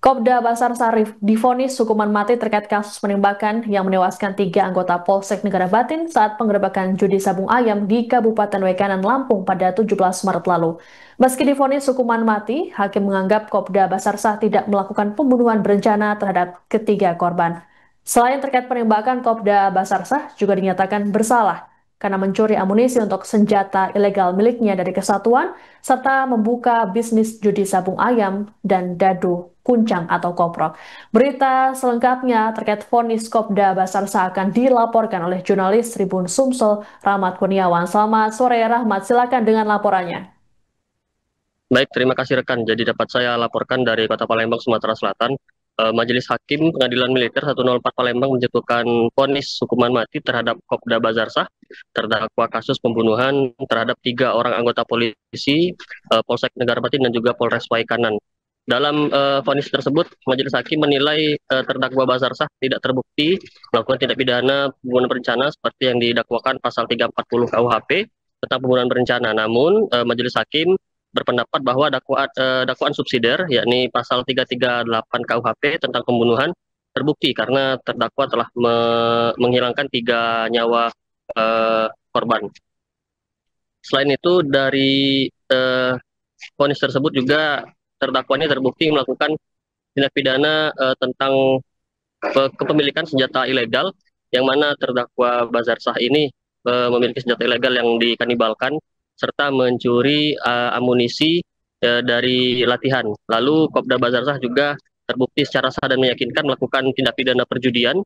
Kopda Basar Sarif divonis hukuman mati terkait kasus penembakan yang menewaskan 3 anggota Polsek Negara Batin saat penggerebekan judi sabung ayam di Kabupaten Wekanan, Lampung pada 17 Maret lalu. Meski divonis hukuman mati, hakim menganggap Kopda Basar Sah tidak melakukan pembunuhan berencana terhadap ketiga korban. Selain terkait penembakan, Kopda Basar Sah juga dinyatakan bersalah karena mencuri amunisi untuk senjata ilegal miliknya dari kesatuan, serta membuka bisnis judi sabung ayam dan dadu kuncang atau koprok. Berita selengkapnya terkait vonis Kopda Basar akan dilaporkan oleh jurnalis Tribun Sumsel Rahmat Kurniawan. Selamat sore Rahmat, silakan dengan laporannya. Baik, terima kasih rekan. Jadi dapat saya laporkan dari Kota Palembang, Sumatera Selatan. Majelis Hakim Pengadilan Militer 104 Palembang menjatuhkan vonis hukuman mati terhadap Kopda Bazarsah, terdakwa kasus pembunuhan terhadap 3 orang anggota polisi, Polsek Negara Batin dan juga Polres Waikanan. Dalam vonis tersebut, Majelis Hakim menilai terdakwa Bazarsah tidak terbukti melakukan tindak pidana pembunuhan berencana seperti yang didakwakan pasal 340 KUHP tentang pembunuhan berencana. Namun, Majelis Hakim berpendapat bahwa dakwaan subsidiar yakni pasal 338 KUHP tentang pembunuhan terbukti karena terdakwa telah menghilangkan 3 nyawa korban. Selain itu dari vonis tersebut juga terdakwanya terbukti melakukan tindak pidana tentang kepemilikan senjata ilegal yang mana terdakwa Bazarsah ini memiliki senjata ilegal yang dikanibalkan serta mencuri amunisi dari latihan. Lalu Kopda Bazarsah juga terbukti secara sah dan meyakinkan melakukan tindak pidana perjudian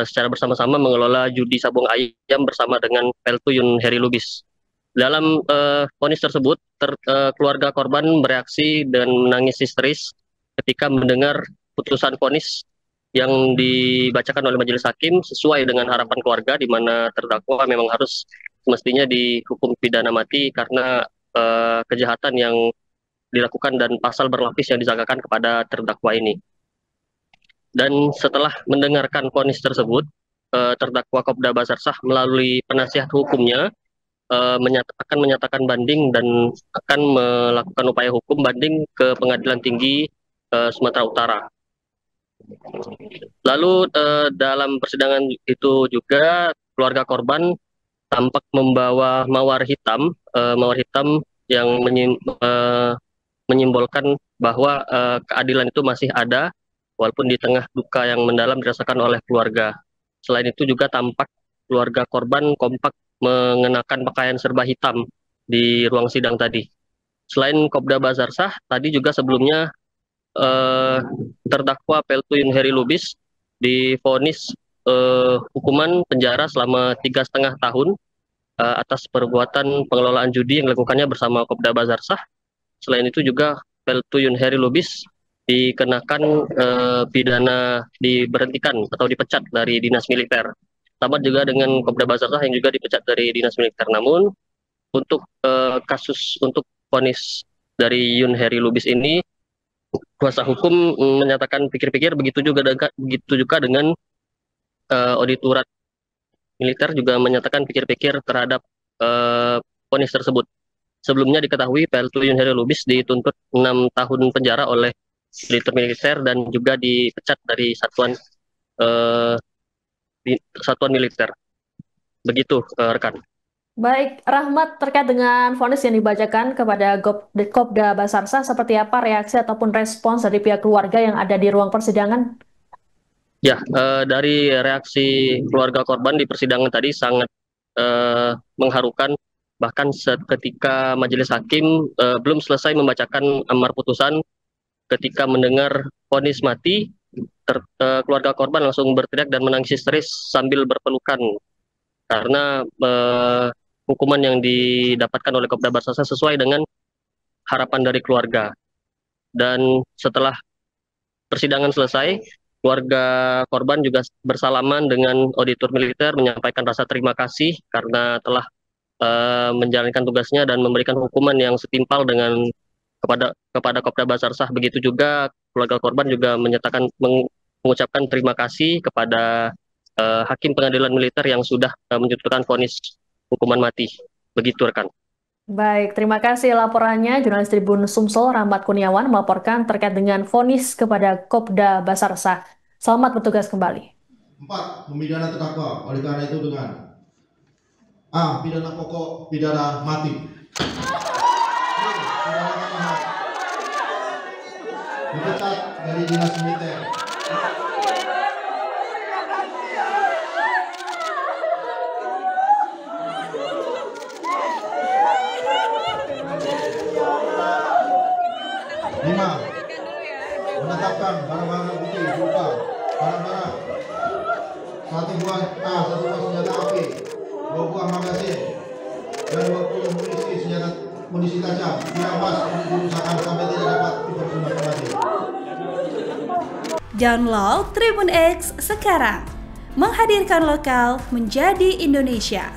secara bersama-sama mengelola judi sabung ayam bersama dengan Peltu Yun Heri Lubis. Dalam vonis tersebut, keluarga korban bereaksi dan menangis histeris ketika mendengar putusan vonis yang dibacakan oleh majelis hakim sesuai dengan harapan keluarga, di mana terdakwa memang harus semestinya dihukum pidana mati karena kejahatan yang dilakukan dan pasal berlapis yang disangkakan kepada terdakwa ini. Dan setelah mendengarkan vonis tersebut, terdakwa Kopda Bazarsah melalui penasihat hukumnya akan menyatakan banding dan akan melakukan upaya hukum banding ke Pengadilan Tinggi Sumatera Utara. Lalu dalam persidangan itu juga keluarga korban tampak membawa mawar hitam yang menyimbolkan bahwa keadilan itu masih ada walaupun di tengah duka yang mendalam dirasakan oleh keluarga. Selain itu juga tampak keluarga korban kompak mengenakan pakaian serba hitam di ruang sidang tadi. Selain Kopda Bazarsah, tadi juga sebelumnya terdakwa Peltuin Heri Lubis divonis hukuman penjara selama 3,5 tahun atas perbuatan pengelolaan judi yang dilakukannya bersama Kopda Bazarsah. Selain itu juga Peltuin Heri Lubis dikenakan pidana diberhentikan atau dipecat dari dinas militer. Sama juga dengan Kopda Bazarsah yang juga dipecat dari dinas militer. Namun untuk untuk vonis dari Yun Heri Lubis ini, kuasa hukum menyatakan pikir-pikir, begitu juga dengan auditorat militer juga menyatakan pikir-pikir terhadap vonis tersebut. Sebelumnya diketahui PLTU Yun Heri Lubis dituntut 6 tahun penjara oleh militer dan juga dipecat dari uh, satuan militer. Begitu rekan. Baik, Rahmat, terkait dengan vonis yang dibacakan kepada Kopda Basarsah, seperti apa reaksi ataupun respons dari pihak keluarga yang ada di ruang persidangan? Ya, dari reaksi keluarga korban di persidangan tadi sangat mengharukan. Bahkan ketika majelis hakim belum selesai membacakan amar putusan, ketika mendengar vonis mati, keluarga korban langsung berteriak dan menangis histeris sambil berpelukan karena hukuman yang didapatkan oleh Kopda Barsasa sesuai dengan harapan dari keluarga. Dan setelah persidangan selesai, keluarga korban juga bersalaman dengan auditor militer menyampaikan rasa terima kasih karena telah menjalankan tugasnya dan memberikan hukuman yang setimpal dengan kepada Kopda Basarsah. Begitu juga keluarga korban juga mengucapkan terima kasih kepada hakim pengadilan militer yang sudah menjatuhkan vonis hukuman mati. Begitu rekan. Baik, terima kasih laporannya. Jurnalis Tribun Sumsel Rahmat Kurniawan melaporkan terkait dengan vonis kepada Kopda Basarsa. Selamat bertugas kembali. 4. Memidana terdakwa. Oleh karena itu dengan A. Pidana pokok pidana mati. B. Pidana tambahan. Dipecat dari dinas militer. Lima, menetapkan barang-barang bukti berupa barang-barang 1 buah senjata api, 2 buah magasin, dan 20 munisi tajam dirampas untuk dirusakan sampai tidak dapat dipergunakan lagi. Download Tribun X sekarang, menghadirkan lokal menjadi Indonesia.